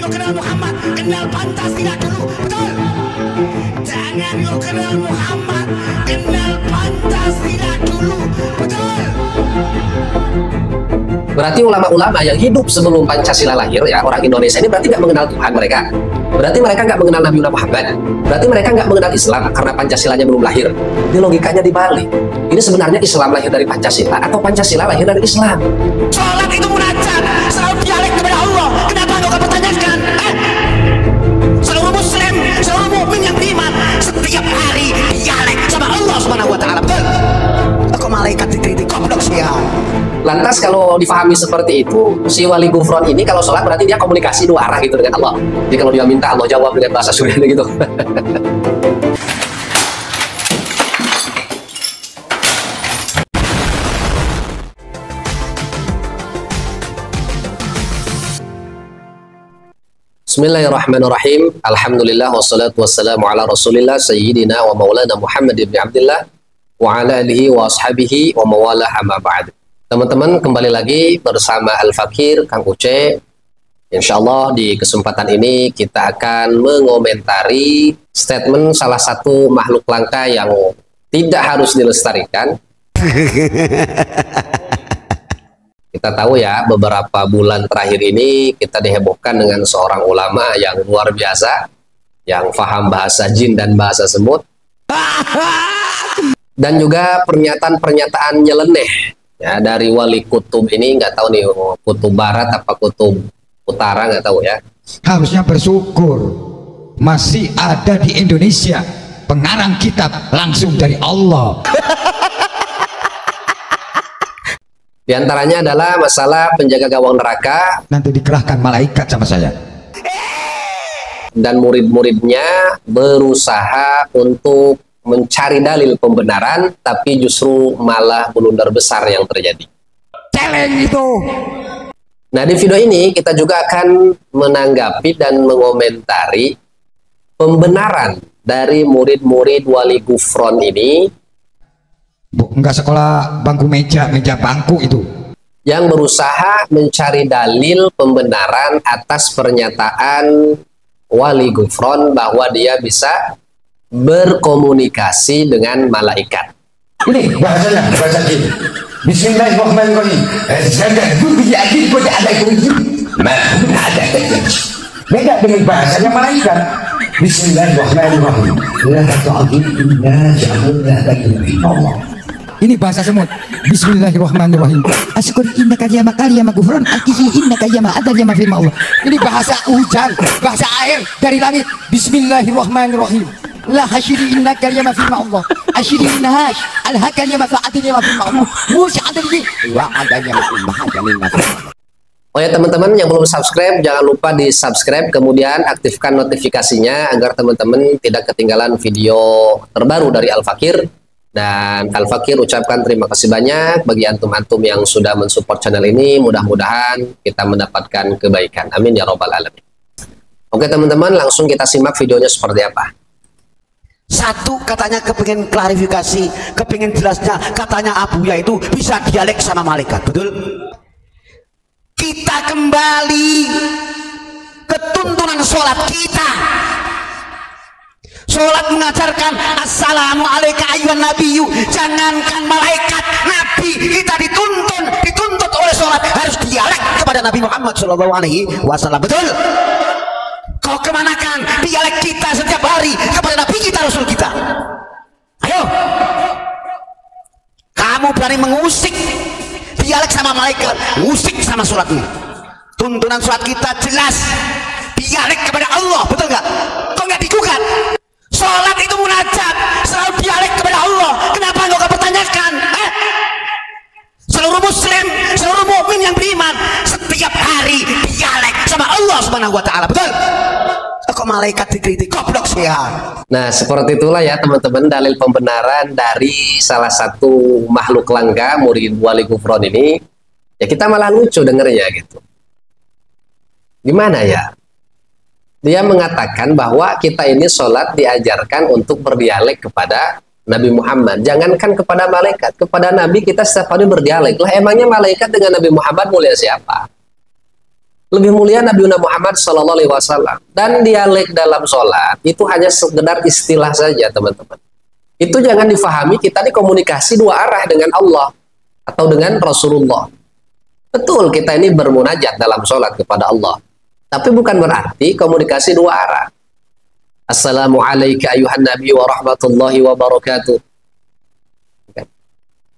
lu kenal Muhammad, kenal Pancasila dulu, betul? Jangan lu kenal Muhammad, kenal Pancasila dulu, betul? Berarti ulama-ulama yang hidup sebelum Pancasila lahir, ya, orang Indonesia ini berarti nggak mengenal Tuhan mereka. Berarti mereka nggak mengenal Nabi Muhammad. Berarti mereka nggak mengenal Islam karena Pancasilanya belum lahir. Ini logikanya dibalik. Ini sebenarnya Islam lahir dari Pancasila atau Pancasila lahir dari Islam? Sholat itu munajat, selalu dialek kepada Allah. Kenapa nggak kau pertanyakan? Seluruh Muslim, seluruh mukmin yang beriman setiap hari dialek sama Allah Subhanahu Wa Taala. Betul? Kok malaikat dikritik goblok sih ya? Lantas kalau difahami seperti itu, si wali gufron ini kalau sholat berarti dia komunikasi dua arah gitu dengan Allah. Jadi kalau dia minta, Allah jawab dengan bahasa Suriani gitu. Bismillahirrahmanirrahim. Alhamdulillah wassalatu wassalamu ala Rasulillah sayyidina wa maulana Muhammad ibn Abdullah wa ala alihi wa ashabihi wa mawalah amma ba'd. Teman-teman, kembali lagi bersama Al-Fakir, Kang Uce. Insya Allah di kesempatan ini kita akan mengomentari statement salah satu makhluk langka yang tidak harus dilestarikan. Kita tahu ya, beberapa bulan terakhir ini kita dihebohkan dengan seorang ulama yang luar biasa, yang paham bahasa jin dan bahasa semut. Dan juga pernyataan-pernyataan nyeleneh. Ya, dari wali kutub ini, nggak tahu nih kutub barat apa kutub utara, nggak tahu ya. Harusnya bersyukur masih ada di Indonesia pengarang kitab langsung dari Allah. Di antaranya adalah masalah penjaga gawang neraka. Nanti dikerahkan malaikat sama saya. Dan murid-muridnya berusaha untuk mencari dalil pembenaran, tapi justru malah blunder besar yang terjadi. Celeng itu. Nah, di video ini kita juga akan menanggapi dan mengomentari pembenaran dari murid-murid wali gufron ini. Enggak sekolah bangku meja bangku itu. Yang berusaha mencari dalil pembenaran atas pernyataan wali gufron bahwa dia bisa berkomunikasi dengan malaikat. Ini bahasanya, bahasa jin. Bismillahirrahmanirrahim. Beda dengan bahasanya malaikat. Bismillahirrahmanirrahim. Ini bahasa semut. Bismillahirrahmanirrahim. Asyukur innaka ya makari ya magufron akisi innaka ya ma'adar ya mafirma Allah. Ini bahasa hujan, bahasa air dari langit. Bismillahirrahmanirrahim. La hasyiri innaka ya mafirma Allah. Asyiri innahash alhakan ya mafa'adin ya mafirma Allah. Musya'adin wa adanya mafirma Allah. Oh ya teman-teman yang belum subscribe, jangan lupa di subscribe, kemudian aktifkan notifikasinya agar teman-teman tidak ketinggalan video terbaru dari Al-Fakir. Dan Al-Fakir ucapkan terima kasih banyak bagi antum-antum yang sudah mensupport channel ini. Mudah-mudahan kita mendapatkan kebaikan. Amin ya robbal alamin. Oke teman-teman, langsung kita simak videonya seperti apa. Satu, katanya kepingin klarifikasi, kepingin jelasnya, katanya Abuya itu bisa dialek sama malaikat, betul? Kita kembali ke tuntunan sholat kita. Sholat mengajarkan assalamualaikum ayyuhan nabiyyu. Jangankan malaikat, nabi kita dituntut oleh sholat harus dialek kepada Nabi Muhammad SAW, betul? Kau kemanakan dialek kita setiap hari kepada Nabi kita, Rasul kita? Ayo, kamu berani mengusik dialek sama malaikat, musik sama sholatnya. Tuntunan sholat kita jelas, dialek kepada Allah, betul nggak? Kok nggak digugat? Sholat itu munajat, selalu dialek kepada Allah. Kenapa nggak pertanyakan? Seluruh Muslim, seluruh mukmin yang beriman setiap hari dialek sama Allah Subhanahu Wa Taala, betul? Kok malaikat dikritik goblok sih ya? Nah, seperti itulah ya teman-teman dalil pembenaran dari salah satu makhluk langka murid wali gufron ini. Ya kita malah lucu dengernya gitu. Gimana ya? Dia mengatakan bahwa kita ini sholat diajarkan untuk berdialek kepada Nabi Muhammad. Jangankan kepada malaikat, kepada Nabi kita setiap hari berdialek. Lah emangnya malaikat dengan Nabi Muhammad mulia siapa? Lebih mulia Nabi Muhammad Sallallahu Alaihi Wasallam. Dan dialek dalam sholat itu hanya sekedar istilah saja, teman-teman. Itu jangan difahami kita ini komunikasi dua arah dengan Allah atau dengan Rasulullah. Betul, kita ini bermunajat dalam sholat kepada Allah. Tapi bukan berarti komunikasi dua arah. Assalamualaikum ayuhan nabi wa rahmatullahi wa barakatuh.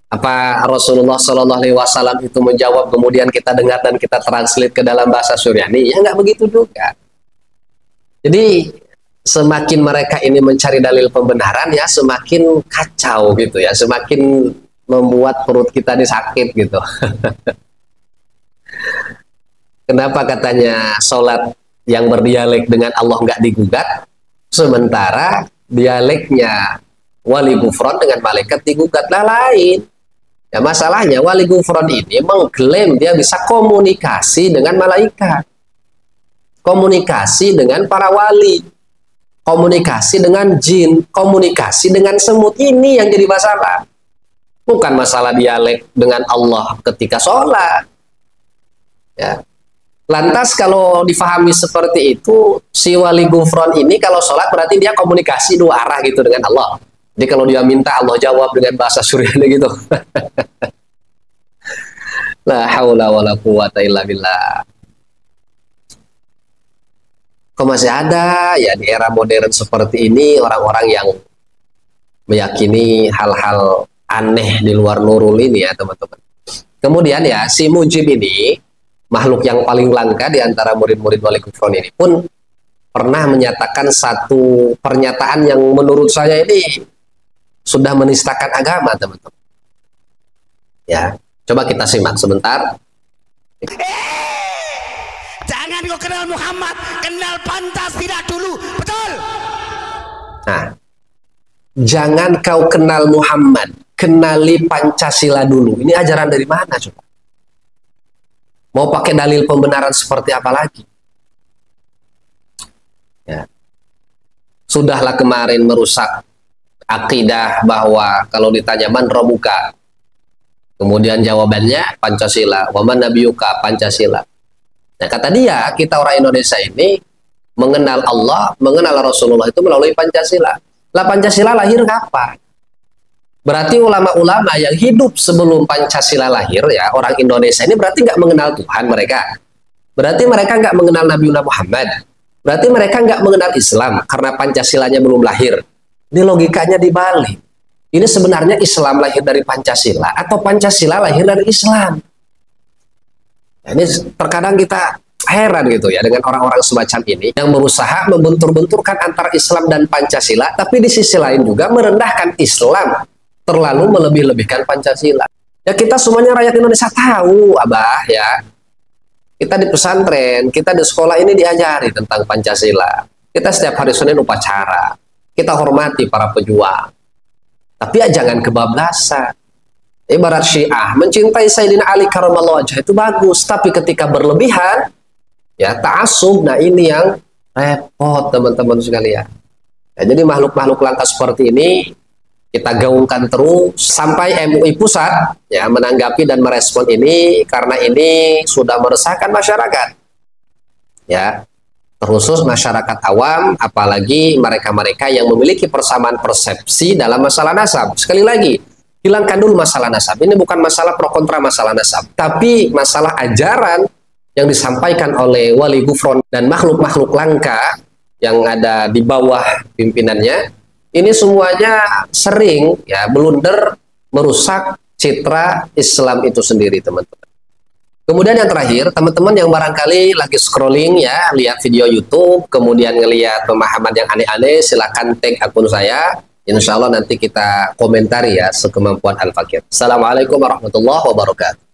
Apa Rasulullah Sallallahu Alaihi Wasallam itu menjawab kemudian kita dengar dan kita translate ke dalam bahasa Suryani? Ya nggak begitu juga. Jadi semakin mereka ini mencari dalil pembenaran ya semakin kacau gitu ya, semakin membuat perut kita ini sakit gitu. Kenapa katanya sholat yang berdialek dengan Allah nggak digugat, sementara dialeknya wali gufron dengan malaikat digugat? Lah lain. Ya masalahnya wali gufron ini mengklaim dia bisa komunikasi dengan malaikat, komunikasi dengan para wali, komunikasi dengan jin, komunikasi dengan semut. Ini yang jadi masalah. Bukan masalah dialek dengan Allah ketika sholat. Ya. Lantas kalau difahami seperti itu, si wali gufron ini kalau sholat berarti dia komunikasi dua arah gitu dengan Allah. Jadi kalau dia minta Allah jawab dengan bahasa Suryani gitu. La haula wala quwata illa billah. Kok masih ada ya di era modern seperti ini orang-orang yang meyakini hal-hal aneh di luar nurul ini ya teman-teman. Kemudian ya si Mujib ini makhluk yang paling langka di antara murid-murid wali gufron ini pun pernah menyatakan satu pernyataan yang menurut saya ini sudah menistakan agama, teman-teman. Ya, coba kita simak sebentar. Jangan kau kenal Muhammad, kenal Pancasila dulu, betul? Nah, jangan kau kenal Muhammad, kenali Pancasila dulu. Ini ajaran dari mana coba? Mau pakai dalil pembenaran seperti apa lagi? Ya. Sudahlah kemarin merusak akidah bahwa kalau ditanya man robuka, kemudian jawabannya Pancasila, waman nabiyuka, Pancasila. Nah kata dia, kita orang Indonesia ini mengenal Allah, mengenal Rasulullah itu melalui Pancasila. Lah Pancasila lahir kapan? Berarti ulama-ulama yang hidup sebelum Pancasila lahir ya, orang Indonesia ini berarti nggak mengenal Tuhan mereka. Berarti mereka nggak mengenal Nabi Muhammad. Berarti mereka nggak mengenal Islam karena Pancasilanya belum lahir. Ini logikanya dibalik. Ini sebenarnya Islam lahir dari Pancasila atau Pancasila lahir dari Islam? Nah, ini terkadang kita heran gitu ya dengan orang-orang semacam ini yang berusaha membentur-benturkan antara Islam dan Pancasila, tapi di sisi lain juga merendahkan Islam, terlalu melebih-lebihkan Pancasila. Ya kita semuanya rakyat Indonesia tahu, Abah ya. Kita di pesantren, kita di sekolah ini diajari tentang Pancasila. Kita setiap hari Senin upacara. Kita hormati para pejuang. Tapi ya jangan kebablasan. Ibarat Syiah, mencintai Sayyidina Ali karramallahu wajhah itu bagus, tapi ketika berlebihan, ya ta'assub, nah ini yang repot teman-teman sekalian. Ya, jadi makhluk-makhluk langka seperti ini kita gaungkan terus sampai MUI pusat ya menanggapi dan merespon ini karena ini sudah meresahkan masyarakat. Ya. Terkhusus masyarakat awam, apalagi mereka-mereka yang memiliki persamaan persepsi dalam masalah nasab. Sekali lagi, hilangkan dulu masalah nasab. Ini bukan masalah pro kontra masalah nasab, tapi masalah ajaran yang disampaikan oleh wali gufron dan makhluk-makhluk langka yang ada di bawah pimpinannya. Ini semuanya sering ya blunder merusak citra Islam itu sendiri, teman-teman. Kemudian yang terakhir, teman-teman yang barangkali lagi scrolling ya, lihat video YouTube, kemudian ngelihat pemahaman yang aneh-aneh, silakan tag akun saya. Insya Allah nanti kita komentari ya sekemampuan Al-Fakir. Assalamualaikum warahmatullahi wabarakatuh.